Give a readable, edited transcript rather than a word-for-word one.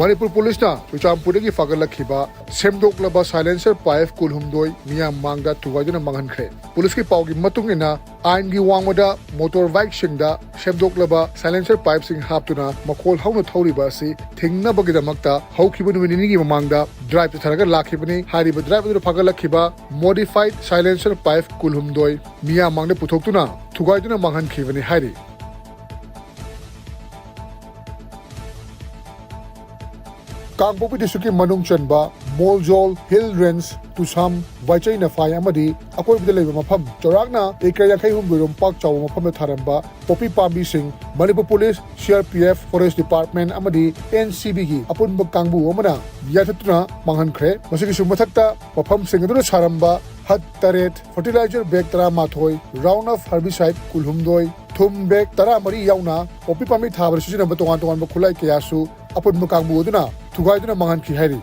Manipur Police na Chuchampurigi Fagalakhiba Semdoklaba silencer paif kulhumdoi Mia Mangda Tugaduna Mangankre. Police ki Paugi Matungina Aingi Wangwada motor bike Shingda Semdoklaba silencer pipe sing haptuna Makol Hauna Tori Basi Tingna Bagidamakta Hokibun Winigi Mangda drive to Taraga Lakibani Hariba drive to Fagalakhiba modified silencer paif kulhumdoi Mia Mangda Putokuna Tugaduna Mangankivani Hari. Kangpopi Disuki Manung Chanba, Moljol, Hill Range, Tusam, Vaichai Nafai Amadi, Akor Bidele Mapam, Joragna, Ekayakay Humburum Park Chow Mapam Taramba, Popi Pambi Singh, Manipur Police, CRPF, Forest Department Amadi, NCBG, Apun Bakangbu Omana, Yatatuna, Mangankre, Masiki Sumatakta, Mapam Singaduna Saramba, Hat Taret, Fertilizer Bag Tara Mathoy, Round of Herbicide Kulhumdoi, Thum Bag Tara Mari Yauna, Popi Pami Tabar Susan Batongan Bakulai Kayasu, Apun Makangbu Duna, Tugaiduna Mangan Ki Hari.